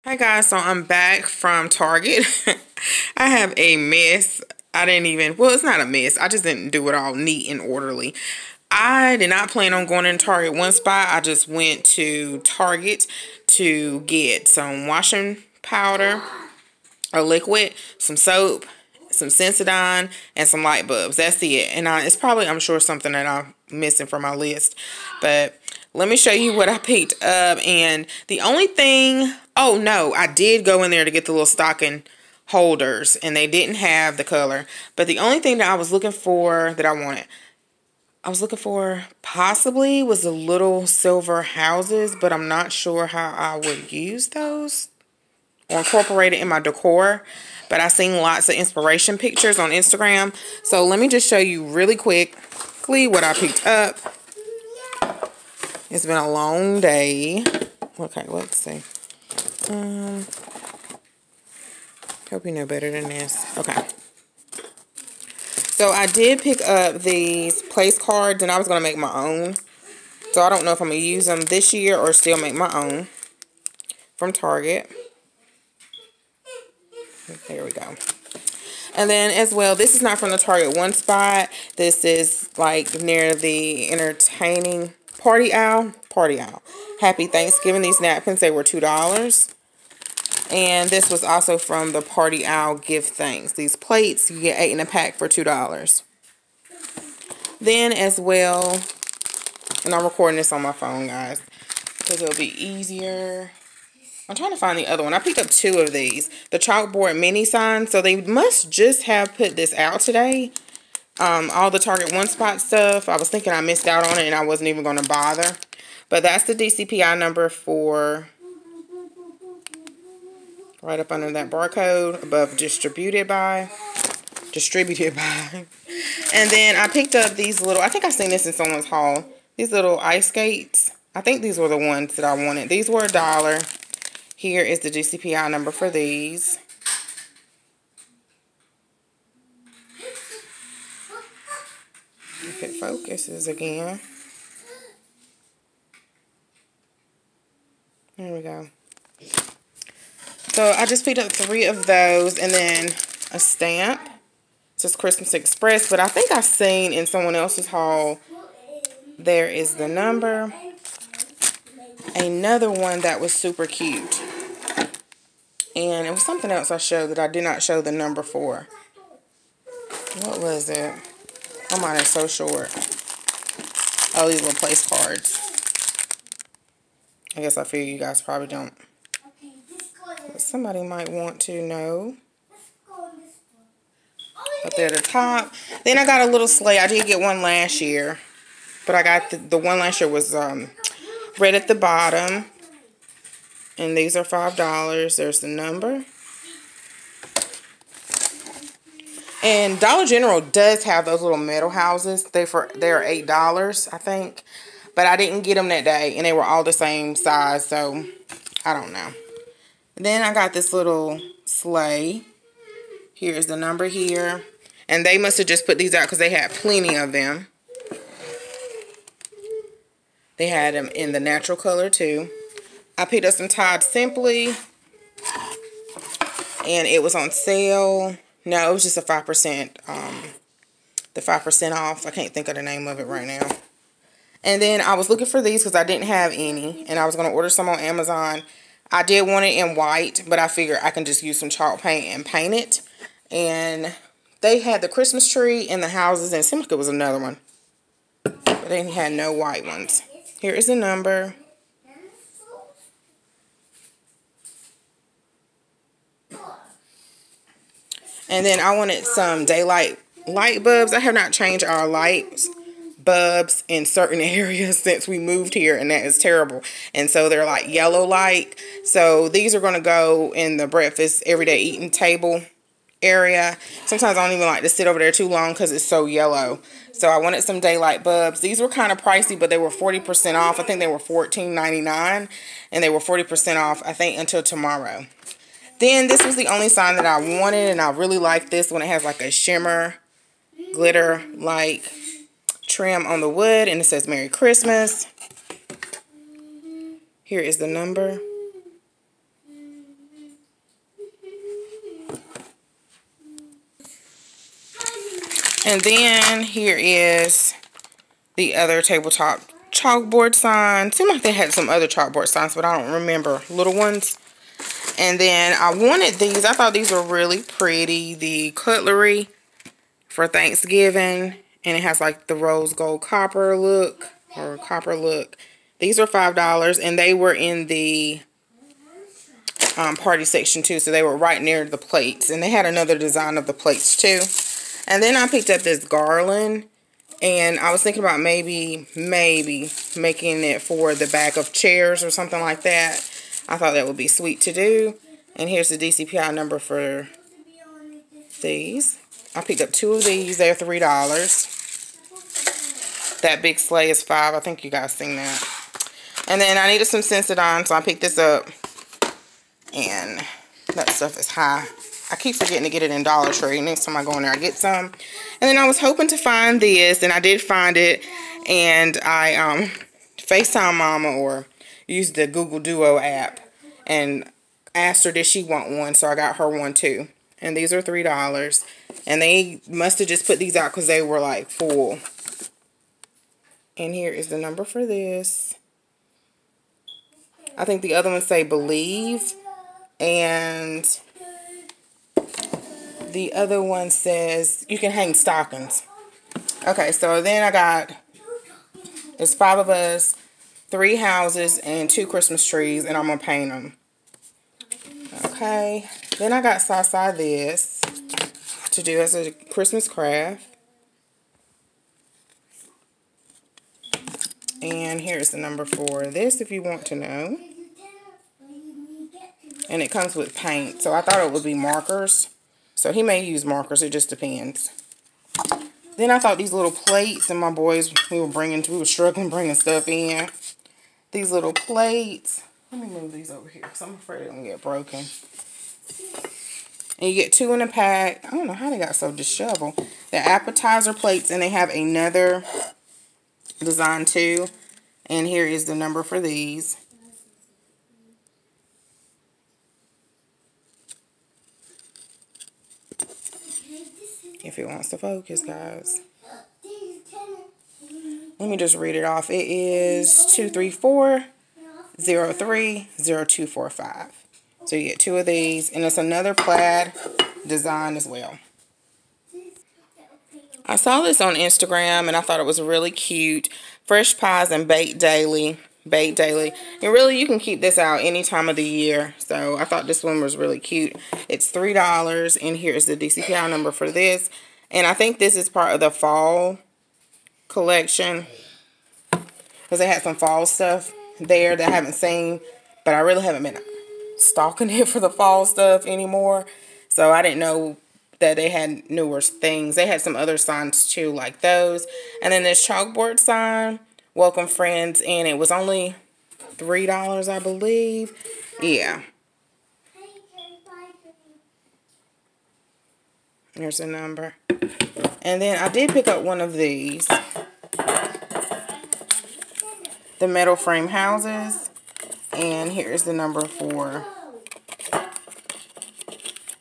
Hi guys, so I'm back from Target. I have a mess. Well, it's not a mess. I just didn't do it all neat and orderly. I did not plan on going in Target one spot. I just went to Target to get some washing powder, a liquid, some soap, some Sensodyne, and some light bulbs. That's it. And it's probably, I'm sure, something that I'm missing from my list. But let me show you what I picked up. And the only thing, oh no, I did go in there to get the little stocking holders, and they didn't have the color. But the only thing that I was looking for that I was looking for possibly was the little silver houses, but I'm not sure how I would use those or incorporate it in my decor. But I've seen lots of inspiration pictures on Instagram. So let me just show you really quickly what I picked up. It's been a long day. Okay, let's see. Hope you know better than this. Okay. So I did pick up these place cards, and I was going to make my own. So I don't know if I'm going to use them this year or still make my own from Target. There we go. And then as well, this is not from the Target one spot. This is like near the entertaining Party Owl. Happy Thanksgiving. These napkins, they were $2. And this was also from the Party Owl gift things. These plates, you get 8 in a pack for $2. Then as well, and I'm recording this on my phone, guys, because it'll be easier. I'm trying to find the other one. I picked up 2 of these. The chalkboard mini signs. So they must just have put this out today. All the Target one spot stuff. I was thinking I missed out on it and I wasn't even going to bother. But that's the DCPI number for right up under that barcode above distributed by. And then I picked up these little, I think I've seen this in someone's haul. These little ice skates. I think these were the ones that I wanted. These were $1. Here is the DCPI number for these. If it focuses again. There we go. So I just picked up 3 of those, and then a stamp. It says Christmas Express, but I think I've seen in someone else's haul, there is the number. Another one that was super cute. And it was something else I showed that I did not show the number for. What was it? Oh, mine is so short. Oh, these little place cards. I guess I figure you guys probably don't. But somebody might want to know. Up there at the top. Then I got a little sleigh. I did get one last year. But I got the one last year was red at the bottom. And these are $5. There's the number. And Dollar General does have those little metal houses. They're $8, I think. But I didn't get them that day. And they were all the same size. So, I don't know. Then I got this little sleigh. Here's the number here. And they must have just put these out because they had plenty of them. They had them in the natural color too. I picked up some Tide Simply. And it was on sale. No, it was just a 5%. The 5% off. I can't think of the name of it right now. And then I was looking for these because I didn't have any. And I was going to order some on Amazon. I did want it in white, but I figured I can just use some chalk paint and paint it. And they had the Christmas tree and the houses, and it seemed like it was another one. But they had no white ones. Here is the number. And then I wanted some daylight light bulbs. I have not changed our lights bulbs in certain areas since we moved here, and that is terrible. And so they're like yellow light. So these are going to go in the breakfast everyday eating table area. Sometimes I don't even like to sit over there too long because it's so yellow. So I wanted some daylight bulbs. These were kind of pricey, but they were 40% off. I think they were $14.99, and they were 40% off, I think, until tomorrow. Then this was the only sign that I wanted, and I really like this one. It has like a shimmer, glitter, like trim on the wood, and it says Merry Christmas. Here is the number. And then here is the other tabletop chalkboard sign. Seemed like they had some other chalkboard signs, but I don't remember. Little ones. And then I wanted these. I thought these were really pretty. The cutlery for Thanksgiving. And it has like the rose gold copper look. Or copper look. These were $5. And they were in the party section too. So they were right near the plates. And they had another design of the plates too. And then I picked up this garland. And I was thinking about maybe making it for the back of chairs or something like that. I thought that would be sweet to do. And here's the DCPI number for these. I picked up 2 of these. They're $3. That big sleigh is $5. I think you guys seen that. And then I needed some Sensodyne, so I picked this up. And that stuff is high. I keep forgetting to get it in Dollar Tree. Next time I go in there, I get some. And then I was hoping to find this, and I did find it. And I FaceTime Mama or used the Google Duo app and asked her did she want one, so I got her one too. And these are $3. And they must have just put these out because they were like full. And here is the number for this. I think the other ones say Believe. And the other one says you can hang stockings. Okay, so then I got, there's 5 of us, 3 houses, and 2 Christmas trees, and I'm going to paint them. Okay, then I got Sasa this to do as a Christmas craft. And here's the number for this if you want to know. And it comes with paint, so I thought it would be markers. So he may use markers, it just depends. Then I thought these little plates, and my boys, we were struggling bringing stuff in. These little plates. Let me move these over here because I'm afraid they're going to get broken. And you get 2 in a pack. I don't know how they got so disheveled. They're appetizer plates, and they have another design too. And here is the number for these. If it wants to focus, guys. Let me just read it off. It is 234-03-0245. So you get 2 of these. And it's another plaid design as well. I saw this on Instagram and I thought it was really cute. Fresh pies and baked daily. Baked daily. And really you can keep this out any time of the year. So I thought this one was really cute. It's $3. And here's the DCPI number for this. And I think this is part of the fall collection. Because they had some fall stuff there that I haven't seen. But I really haven't been stalking it for the fall stuff anymore. So I didn't know that they had newer things. They had some other signs too, like those. And then this chalkboard sign, welcome friends, and it was only $3, I believe. Yeah. There's a number. And then I did pick up one of these. The metal frame houses. And here's the number for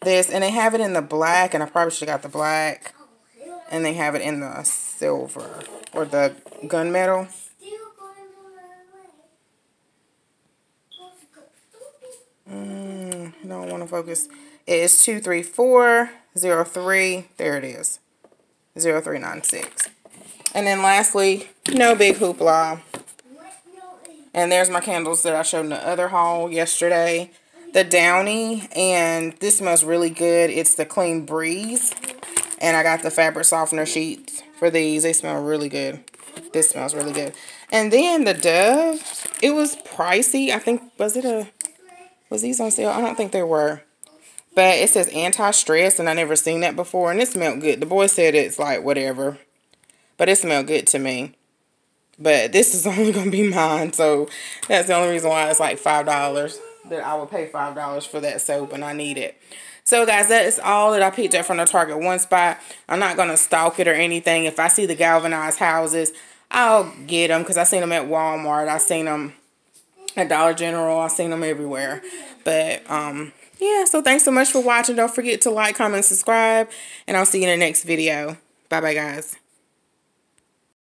this. And they have it in the black, and I probably should have got the black. And they have it in the silver or the gunmetal. I don't want to focus. It is 234-03. There it is. 0396. And then lastly, no big hoopla. And there's my candles that I showed in the other haul yesterday. The Downy, and this smells really good. It's the Clean Breeze. And I got the fabric softener sheets for these. They smell really good. This smells really good. And then the Dove, it was pricey. I think, was these on sale? I don't think they were. But it says anti-stress, and I never seen that before. And it smelled good. The boy said it's like whatever. But it smelled good to me. But this is only going to be mine. So that's the only reason why it's like $5. That I would pay $5 for that soap, and I need it. So guys, that is all that I picked up from the Target one spot. I'm not going to stalk it or anything. If I see the galvanized houses, I'll get them. Because I seen them at Walmart. I seen them at Dollar General. I seen them everywhere. But yeah, so thanks so much for watching. Don't forget to like, comment, and subscribe. And I'll see you in the next video. Bye-bye, guys.